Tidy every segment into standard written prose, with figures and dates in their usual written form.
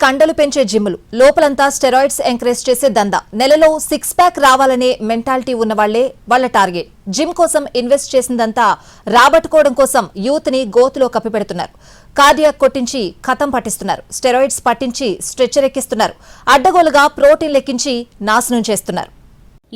కండలు పెంచే జిమ్లు లోపలంతా స్టెరాయిడ్స్ ఎంకరేజ్ చేసే దందా. నెలలో 6 ప్యాక్ రావాలనే మెంటాలిటీ ఉన్న వాళ్లే వాళ్ళ టార్గెట్. జిమ్ కోసం ఇన్వెస్ట్ చేసిందంతా రాబట్టుకోవడం కోసం యూత్ ని గోతులో కప్పిపెడుతున్నారు. కార్డియాక్ కొట్టించి ఖతం పట్టిస్తున్నారు. స్టెరాయిడ్స్ పట్టించి స్ట్రెచ్చర్ ఎక్కిస్తున్నారు. అడ్డగోలుగా ప్రోటీన్ లెక్కించి నాశనం చేస్తున్నారు.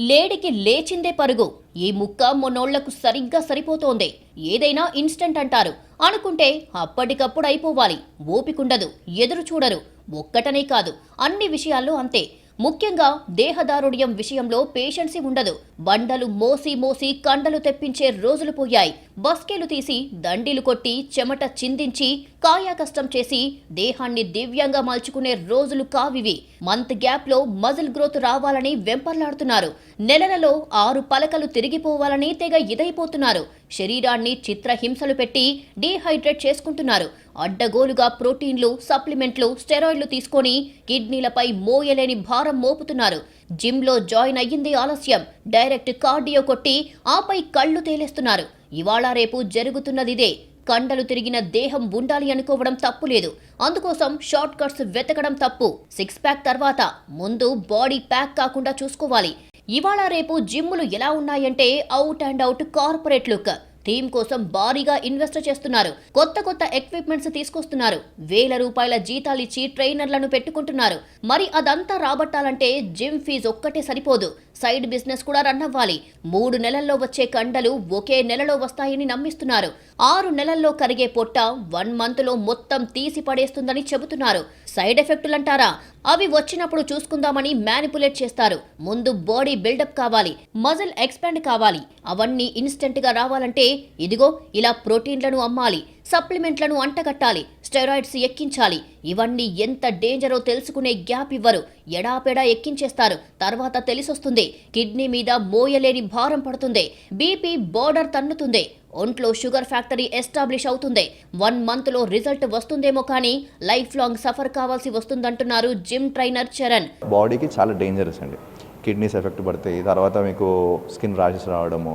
లేడికి లేచిందే పరుగు. ఈ ముక్క మొన్నోళ్లకు సరిగ్గా సరిపోతోంది. ఏదైనా ఇన్స్టెంట్ అంటారు. అనుకుంటే అప్పటికప్పుడు అయిపోవాలి. ఓపికుండదు, ఎదురు చూడరు. ఒక్కటనే కాదు, అన్ని విషయాల్లో అంతే. ముఖ్యంగా దేహదారుఢ్యం విషయంలో పేషెన్సీ ఉండదు. బండలు మోసి మోసి కండలు తెప్పించే రోజులు పోయాయి. బస్కేలు తీసి దండీలు కొట్టి చెమట చిందించి కాయాకష్టం చేసి దేహాన్ని దివ్యంగా మలుచుకునే రోజులు కావివి. మంత్ గ్యాప్ లో మజిల్ గ్రోత్ రావాలని వెంపర్లాడుతున్నారు. నెలలలో 6 పలకలు తిరిగిపోవాలని తెగ ఇదైపోతున్నారు. శరీరాన్ని చిత్రహింసలు పెట్టి డీహైడ్రేట్ చేసుకుంటున్నారు. అడ్డగోలుగా ప్రోటీన్లు, సప్లిమెంట్లు, స్టెరాయిడ్లు తీసుకొని కిడ్నీలపై మోయలేని భారం మోపుతున్నారు. జిమ్లో జాయిన్ అయ్యింది ఆలస్యం. డైరెక్ట్ కార్డియో కొట్టి ఆపై కళ్ళు తేలేస్తున్నారు. ఇవాళ రేపు జరుగుతున్నదిదే. కండలు తిరిగిన దేహం ఉండాలి అనుకోవడం తప్పులేదు. అందుకోసం షార్ట్ కట్స్ వెతకడం తప్పు. 6 ప్యాక్ తర్వాత ముందు బాడీ ప్యాక్ కాకుండా చూసుకోవాలి. ఇవాళ రేపు జిమ్ములు ఎలా ఉన్నాయంటే out and out corporate look. Team కోసం భారీగా ఇన్వెస్ట్ చేస్తున్నారు. కొత్త ఎక్విప్మెంట్స్ తీసుకొస్తున్నారు. వేల రూపాయల జీతాలిచ్చి ట్రైనర్లను పెట్టుకుంటున్నారు. మరి అదంతా రాబట్టాలంటే జిమ్ ఫీజు ఒక్కటే సరిపోదు. సైడ్ బిజినెస్ కూడా రన్ అవ్వాలి. 3 నెలల్లో వచ్చే కండలు ఒకే నెలలో వస్తాయని నమ్మిస్తున్నారు. 6 నెలల్లో కరిగే పొట్ట 1 మంత్ లో మొత్తం తీసి పడేస్తుందని చెబుతున్నారు. సైడ్ ఎఫెక్టులంటారా? అవి వచ్చినప్పుడు చూసుకుందామని మ్యానిపులేట్ చేస్తారు. ముందు బాడీ బిల్డప్ కావాలి, మజిల్ ఎక్స్పాండ్ కావాలి. అవన్నీ ఇన్స్టెంట్ గా రావాలంటే ఇదిగో ఇలా ప్రోటీన్లను అమ్మాలి, సప్లిమెంట్లను అంటగట్టాలి, స్టెరాయిడ్స్ ఎక్కించాలి. ఇవన్నీ ఎంత డేంజరో తెలుసుకునే గ్యాప్ ఇవ్వరు. ఎడాపెడా ఎక్కించేస్తారు. తర్వాత తెలిసొస్తుంది. కిడ్నీ మీద మోయలేని భారం పడుతుంది. బీపీ బోర్డర్ తన్నుతుంది. ఒంట్లో షుగర్ ఫ్యాక్టరీ ఎస్టాబ్లిష్ అవుతుంది. 1 మంత్ లో రిజల్ట్ వస్తుందేమో కానీ లైఫ్ లాంగ్ సఫర్ కావాల్సి వస్తుందంటున్నారు జిమ్ ట్రైనర్ చరణ్. బాడీకి చాలా డేంజరస్ అండి. కిడ్నీస్ ఎఫెక్ట్ పడతాయి. తర్వాత మీకు స్కిన్ ర్యాషెస్ రావడము,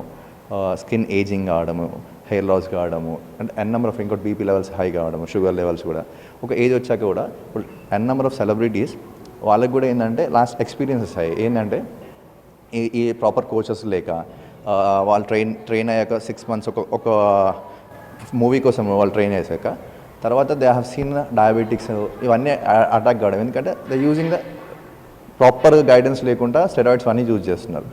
స్కిన్ ఏజింగ్ కావడము, హెయిర్ లాస్ కావడము, అండ్ నెంబర్ ఆఫ్ ఇంకోటి బీపీ లెవెల్స్ హై కావడము, షుగర్ లెవెల్స్ కూడా. ఒక ఏజ్ వచ్చాక కూడా ఇప్పుడు నెంబర్ ఆఫ్ సెలబ్రిటీస్ వాళ్ళకి కూడా ఏంటంటే లాస్ట్ ఎక్స్పీరియన్సెస్ అయ్యాయి. ఏంటంటే ఈ ప్రాపర్ కోచెస్ లేక వాళ్ళు ట్రైన్ అయ్యాక 6 మంత్స్ ఒక మూవీ కోసం వాళ్ళు ట్రైన్ చేశాక తర్వాత దే హ్యావ్ సీన్ డయాబెటిక్స్ ఇవన్నీ అటాక్ కావడం. ఎందుకంటే they using the proper guidance లేకుండా స్టెరాయిడ్స్ అన్నీ యూజ్ చేస్తున్నారు.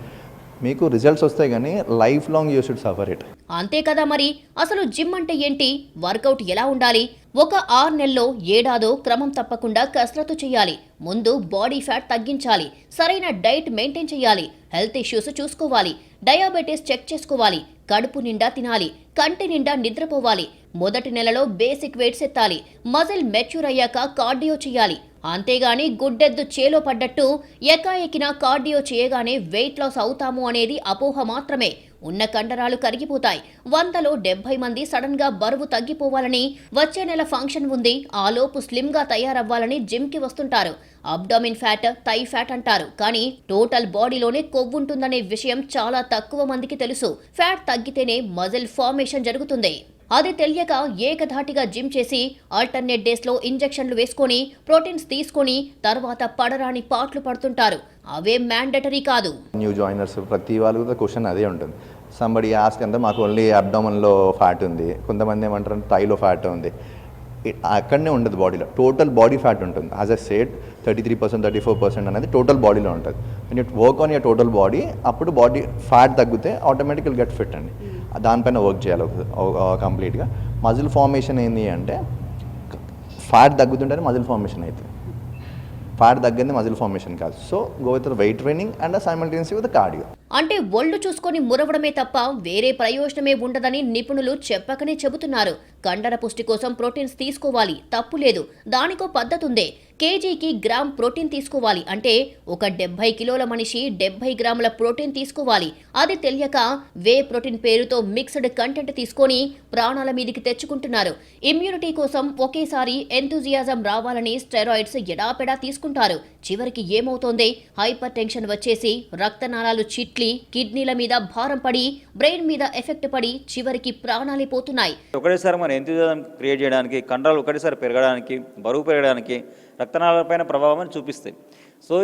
మీకు రిజల్ట్స్ వస్తాయి కానీ life long you should suffer it. అంతే కదా మరి. అసలు జిమ్ అంటే ఏంటి? వర్కౌట్ ఎలా ఉండాలి? ఒక 6 నెలల్లో ఏడాదో క్రమం తప్పకుండా కసరత్తు చేయాలి. ముందు బాడీ ఫ్యాట్ తగ్గించాలి. సరైన డైట్ మెయింటైన్ చేయాలి. హెల్త్ ఇష్యూస్ చూసుకోవాలి. డయాబెటీస్ చెక్ చేసుకోవాలి. కడుపు నిండా తినాలి. కంటి నిండా నిద్రపోవాలి. మొదటి నెలలో బేసిక్ వెయిట్స్ ఎత్తాలి. మజిల్ మెచ్యూర్ అయ్యాక కార్డియో చేయాలి. అంతేగాని గుడ్డెద్దు చేలో పడ్డట్టు ఎకాఎకిన కార్డియో చేయగానే వెయిట్ లాస్ అవుతాము అనేది అపోహ మాత్రమే. ఉన్న కండరాలు కరిగిపోతాయి. 100లో 70 మంది సడన్ గా బరువు తగ్గిపోవాలని, వచ్చే నెల ఫంక్షన్ ఉంది, ఆలోపు స్లిమ్ గా తయారవ్వాలని జిమ్ కి వస్తుంటారు. అబ్డామిన్ ఫ్యాట్, థై ఫ్యాట్ అంటారు. కానీ టోటల్ బాడీలోనే కొవ్వుంటుందనే విషయం చాలా తక్కువ మందికి తెలుసు. ఫ్యాట్ తగ్గితేనే మజిల్ ఫార్మేషన్ జరుగుతుంది. అది తెలియక ఏకధాటిగా జిమ్ చేసి ఆల్టర్నేట్ డేస్ లో ఇంజెక్షన్లు వేసుకొని ప్రోటీన్స్ తీసుకొని తర్వాత పడరాని పాట్లు పడుతుంటారు. అవే మ్యాండటరీ కాదు. న్యూ జాయినర్స్ ప్రతి వాళ్ళకి క్వశ్చన్ అదే ఉంటుంది. సంబడి ఆస్క్ అంటే మాకు ఓన్లీ అబ్డామన్లో ఫ్యాట్ ఉంది, కొంతమంది ఏమంటారు థైలో ఫ్యాట్ ఉంది. అక్కడనే ఉండదు, బాడీలో టోటల్ బాడీ ఫ్యాట్ ఉంటుంది. యాజ్ అ సేడ్ 33%, 34% అనేది టోటల్ బాడీలో ఉంటుంది. You work on your total body. అప్పుడు బాడీ ఫ్యాట్ తగ్గితే ఆటోమేటికల్ గెట్ ఫిట్ అండి. దానిపైన వర్క్ చేయాలి కంప్లీట్గా. మజిల్ ఫార్మేషన్ ఏంటి అంటే ఫ్యాట్ తగ్గుతుంటేనే మజిల్ ఫార్మేషన్ అవుతుంది. ఫ్యాట్ తగ్గింది మజిల్ ఫార్మేషన్ కాదు. So go with weight training and simultaneously with cardio. అంటే ఒళ్ళు చూసుకొని మురవడమే తప్ప వేరే ప్రయోజనమే ఉండదని నిపుణులు చెప్పకనే చెబుతున్నారు. కండర పుష్టి కోసం ప్రోటీన్స్ తీసుకోవాలి, తప్పు లేదు. దానికో పద్ధతుందే. కేజీకి గ్రామ్ ప్రోటీన్ తీసుకోవాలి అంటే ఒక 70 కిలోల మనిషి 70 గ్రాముల ప్రోటీన్ తీసుకోవాలి. అది తెలియక వే ప్రోటీన్ పేరుతో మిక్స్డ్ కంటెంట్ తీసుకొని ప్రాణాల మీదికి తెచ్చుకుంటున్నారు. ఇమ్యూనిటీ కోసం ఒకేసారి ఎంతూజియాజం రావాలని స్టెరాయిడ్స్ ఎడాపెడా తీసుకుంటారు. చివరికి ఏమవుతోంది? హైపర్ టెన్షన్ వచ్చేసి రక్తనాళాలు చిట్లి కిడ్నీల మీద భారం పడి బ్రెయిన్ మీద ఎఫెక్ట్ పడి చివరికి ప్రాణాలే పోతున్నాయి. ఒకటేసారి మన ఎంతూజియాజం క్రియేట్ చేయడానికి, కండరాలు ఒకటేసారి పెరగడానికి, బరువు పెరగడానికి రక్తనాళాలపైన ప్రభావం చూపిస్తాయి. సో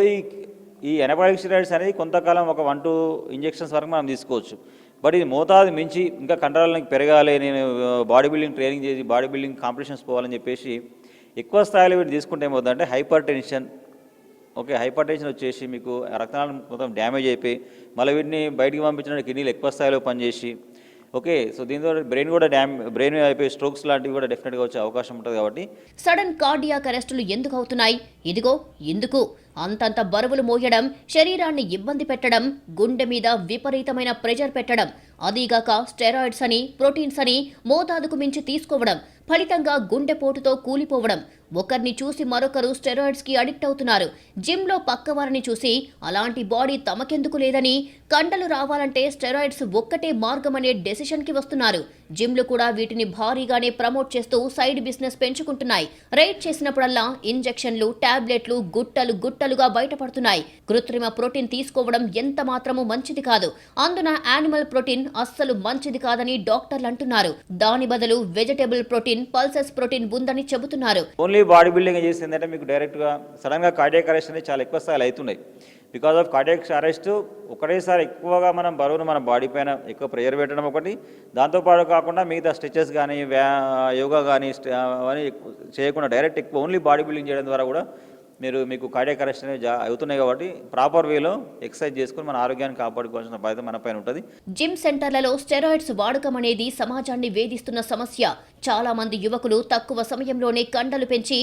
ఈ యాంటీబయాటిక్ స్టెరాయిడ్స్ అనేది కొంతకాలం ఒక 1-2 ఇంజెక్షన్స్ వరకు మనం తీసుకోవచ్చు. బట్ ఇది మోతాదు మించి ఇంకా కండరాలకు పెరగాలి, నేను బాడీ బిల్డింగ్ ట్రైనింగ్ చేసి బాడీ బిల్డింగ్ కాంపిటీషన్స్ పోవాలని చెప్పేసి ఎక్కువ స్థాయిలో వీటిని తీసుకుంటే ఏమవుతుందంటే హైపర్ టెన్షన్ వచ్చేసి మీకు రక్తనాళం మొత్తం డ్యామేజ్ అయిపోయి మళ్ళీ వీటిని బయటికి పంపించిన కిడ్నీలు ఎక్కువ స్థాయిలో పనిచేసి సో దీంతో బ్రెయిన్ అయిపోయి స్ట్రోక్స్ లాంటివి కూడా డెఫినెట్గా వచ్చే అవకాశం ఉంటుంది. కాబట్టి సడన్ కార్డియాక్ అరెస్టులు ఎందుకు అవుతున్నాయి? ఇదిగో ఎందుకు. అంతంత బరువులు మోయడం, శరీరాన్ని ఇబ్బంది పెట్టడం, గుండె మీద విపరీతమైన ప్రెషర్ పెట్టడం, అదీగాక స్టెరాయిడ్స్ అని, ప్రోటీన్స్ అని మోతాదుకు మించి తీసుకోవడం, ఫలితంగా గుండెపోటుతో కూలిపోవడం. ఒకరిని చూసి మరొకరు స్టెరాయిడ్స్ కి అడిక్ట్ అవుతున్నారు. జిమ్లో పక్కవారిని చూసి అలాంటి బాడీ తమకెందుకు లేదని, కండలు రావాలంటే స్టెరాయిడ్స్ ఒక్కటే మార్గం అనే డెసిషన్ కి వస్తున్నారు. జిమ్లు కూడా వీటిని భారీగానే ప్రమోట్ చేస్తూ సైడ్ బిజినెస్ పెంచుకుంటున్నాయి. రైడ్ చేసినప్పుడల్లా ఇంజెక్షన్లు, టాబ్లెట్లు గుట్టలుగా బయటపడుతున్నాయి. కృత్రిమ ప్రోటీన్ తీసుకోవడం ఎంత మాత్రమూ మంచిది కాదు. అందున యానిమల్ ప్రోటీన్ అస్సలు మంచిది కాదని డాక్టర్లు అంటున్నారు. దాని బదులు వెజిటబుల్ ప్రోటీన్, పల్సెస్ ప్రోటీన్ ఉందని చెబుతున్నారు. ఓన్లీ బాడీ బిల్డింగ్ చేసి ఏంటంటే మీకు డైరెక్ట్గా సడన్గా కార్డియాక్ అరెస్ట్ అనేది చాలా ఎక్కువ స్థాయిలో అవుతున్నాయి. బికాజ్ ఆఫ్ కార్డియాక్ అరెస్ట్ ఒకటేసారి ఎక్కువగా మనం బరువును మన బాడీ పైన ఎక్కువ ప్రెషర్ పెట్టడం ఒకటి, దాంతోపాటు కాకుండా మిగతా స్ట్రెచెస్ కానీ యోగా కానీ అవన్నీ చేయకుండా డైరెక్ట్ ఎక్కువ ఓన్లీ బాడీ బిల్డింగ్ చేయడం ద్వారా కూడా మీకు కార్డియాక్ అరెస్ట్ అనేవి అవుతున్నాయి. కాబట్టి ప్రాపర్ వేలో ఎక్సర్సైజ్ చేసుకుని మన ఆరోగ్యాన్ని కాపాడుకోవాల్సిన బాధ్యత మన పైన ఉంటుంది. జిమ్ సెంటర్లలో స్టెరాయిడ్స్ వాడకం అనేది సమాజాన్ని వేధిస్తున్న సమస్య. చాలా మంది యువకులు తక్కువ సమయంలోనే కండలు పెంచి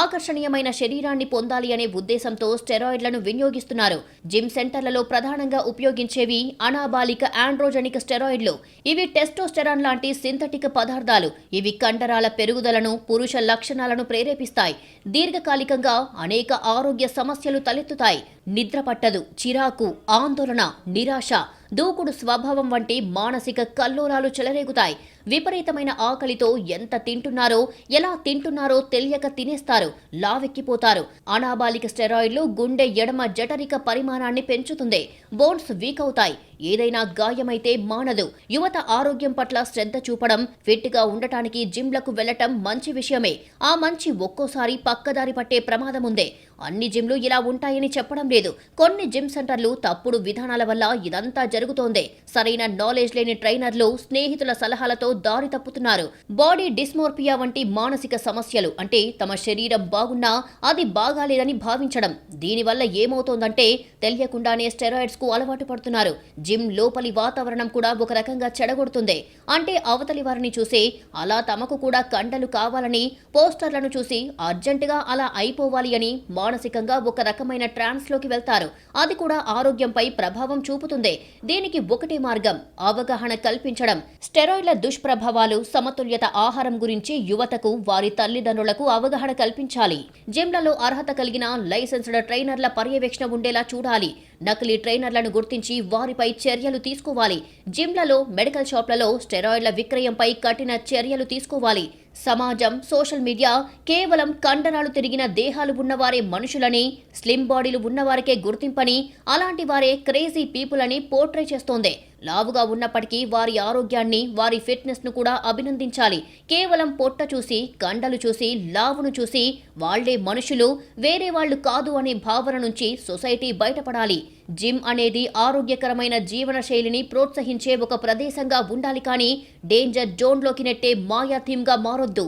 ఆకర్షణీయమైన శరీరాన్ని పొందాలి అనే ఉద్దేశంతో స్టెరాయిడ్లను వినియోగిస్తున్నారు. జిమ్ సెంటర్లలో ప్రధానంగా ఉపయోగించేవి అనాబాలిక ఆండ్రోజెనిక్ స్టెరాయిడ్లు. ఇవి టెస్టోస్టెరాన్ లాంటి సింథటిక్ పదార్థాలు. ఇవి కండరాల పెరుగుదలను, పురుష లక్షణాలను ప్రేరేపిస్తాయి. దీర్ఘకాలికంగా అనేక ఆరోగ్య సమస్యలు తలెత్తుతాయి. నిద్ర పట్టదు, చిరాకు, ఆందోళన, నిరాశ, దూకుడు స్వభావం వంటి మానసిక కల్లోలాలు చెలరేగుతాయి. విపరీతమైన ఆకలితో ఎంత తింటున్నారో, ఎలా తింటున్నారో తెలియక తినేస్తారు, లావెక్కిపోతారు. అనాబాలిక స్టెరాయిడ్లు గుండె ఎడమ జఠరిక పరిమాణాన్ని పెంచుతుంది. బోన్స్ వీక్ అవుతాయి. ఏదైనా గాయమైతే మానదు. యువత ఆరోగ్యం పట్ల శ్రద్ధ చూపడం, ఫిట్ గా ఉండటానికి జిమ్లకు వెళ్లటం మంచి విషయమే. ఆ మంచి ఒక్కోసారి పక్కదారి పట్టే ప్రమాదం ఉంది. అన్ని జిమ్లు ఇలా ఉంటాయని చెప్పడం లేదు. కొన్ని జిమ్ సెంటర్లు తప్పుడు విధానాల వల్ల ఇదంతా జరుగుతోంది. సరైన నాలెడ్జ్ లేని ట్రైనర్లు స్నేహితుల సలహాలతో దారి తప్పుతున్నారు. బాడీ డిస్మోర్ఫియా వంటి మానసిక సమస్యలు, అంటే తమ శరీరం బాగున్నా అది బాగాలేదని భావించడం. దీనివల్ల ఏమవుతోందంటే తెలియకుండానే స్టెరాయిడ్స్ కు అలవాటు పడుతున్నారు. జిమ్ లోపలి వాతావరణం కూడా ఒక రకంగా చెడగొడుతుంది. అంటే అవతలి వారిని చూసి అలా తమకు కూడా కండలు కావాలని, పోస్టర్లను చూసి అర్జెంటుగా అలా అయిపోవాలి అని మానసికంగా ఒక రకమైన ట్రాన్స్ లోకి వెళ్తారు. అది కూడా ఆరోగ్యంపై ప్రభావం చూపుతుంది. దీనికి ఒకటే మార్గం, అవగాహన కల్పించడం. స్టెరాయిడ్ల దుష్ప్రభావాలు, సమతుల్యత ఆహారం గురించి యువతకు, వారి తల్లిదండ్రులకు అవగాహన కల్పించాలి. జిమ్లలో అర్హత కలిగిన లైసెన్స్డ్ ట్రైనర్ల పర్యవేక్షణ ఉండేలా చూడాలి. నకిలీ ట్రైనర్లను గుర్తించి వారిపై చర్యలు తీసుకోవాలి. జిమ్లలో, మెడికల్ షాప్లలో స్టెరాయిడ్ల విక్రయంపై కఠిన చర్యలు తీసుకోవాలి. సమాజం, సోషల్ మీడియా కేవలం కండరాలు తిరిగిన దేహాలు ఉన్నవారే మనుషులని, స్లిమ్ బాడీలు ఉన్నవారికే గుర్తింపని, అలాంటి వారే క్రేజీ పీపుల్ అని పోర్ట్రే చేస్తోంది. లావుగా ఉన్నప్పటికీ వారి ఆరోగ్యాన్ని, వారి ఫిట్నెస్ ను కూడా అభినందించాలి. కేవలం పొట్ట చూసి, కండలు చూసి, లావును చూసి వాళ్లే మనుషులు, వేరే వాళ్లు కాదు అనే భావన నుంచి సొసైటీ బయటపడాలి. జిమ్ అనేది ఆరోగ్యకరమైన జీవన శైలిని ప్రోత్సహించే ఒక ప్రదేశంగా ఉండాలి, కానీ డేంజర్ జోన్లోకి నెట్టే మాయా థీమ్గా మారొద్దు.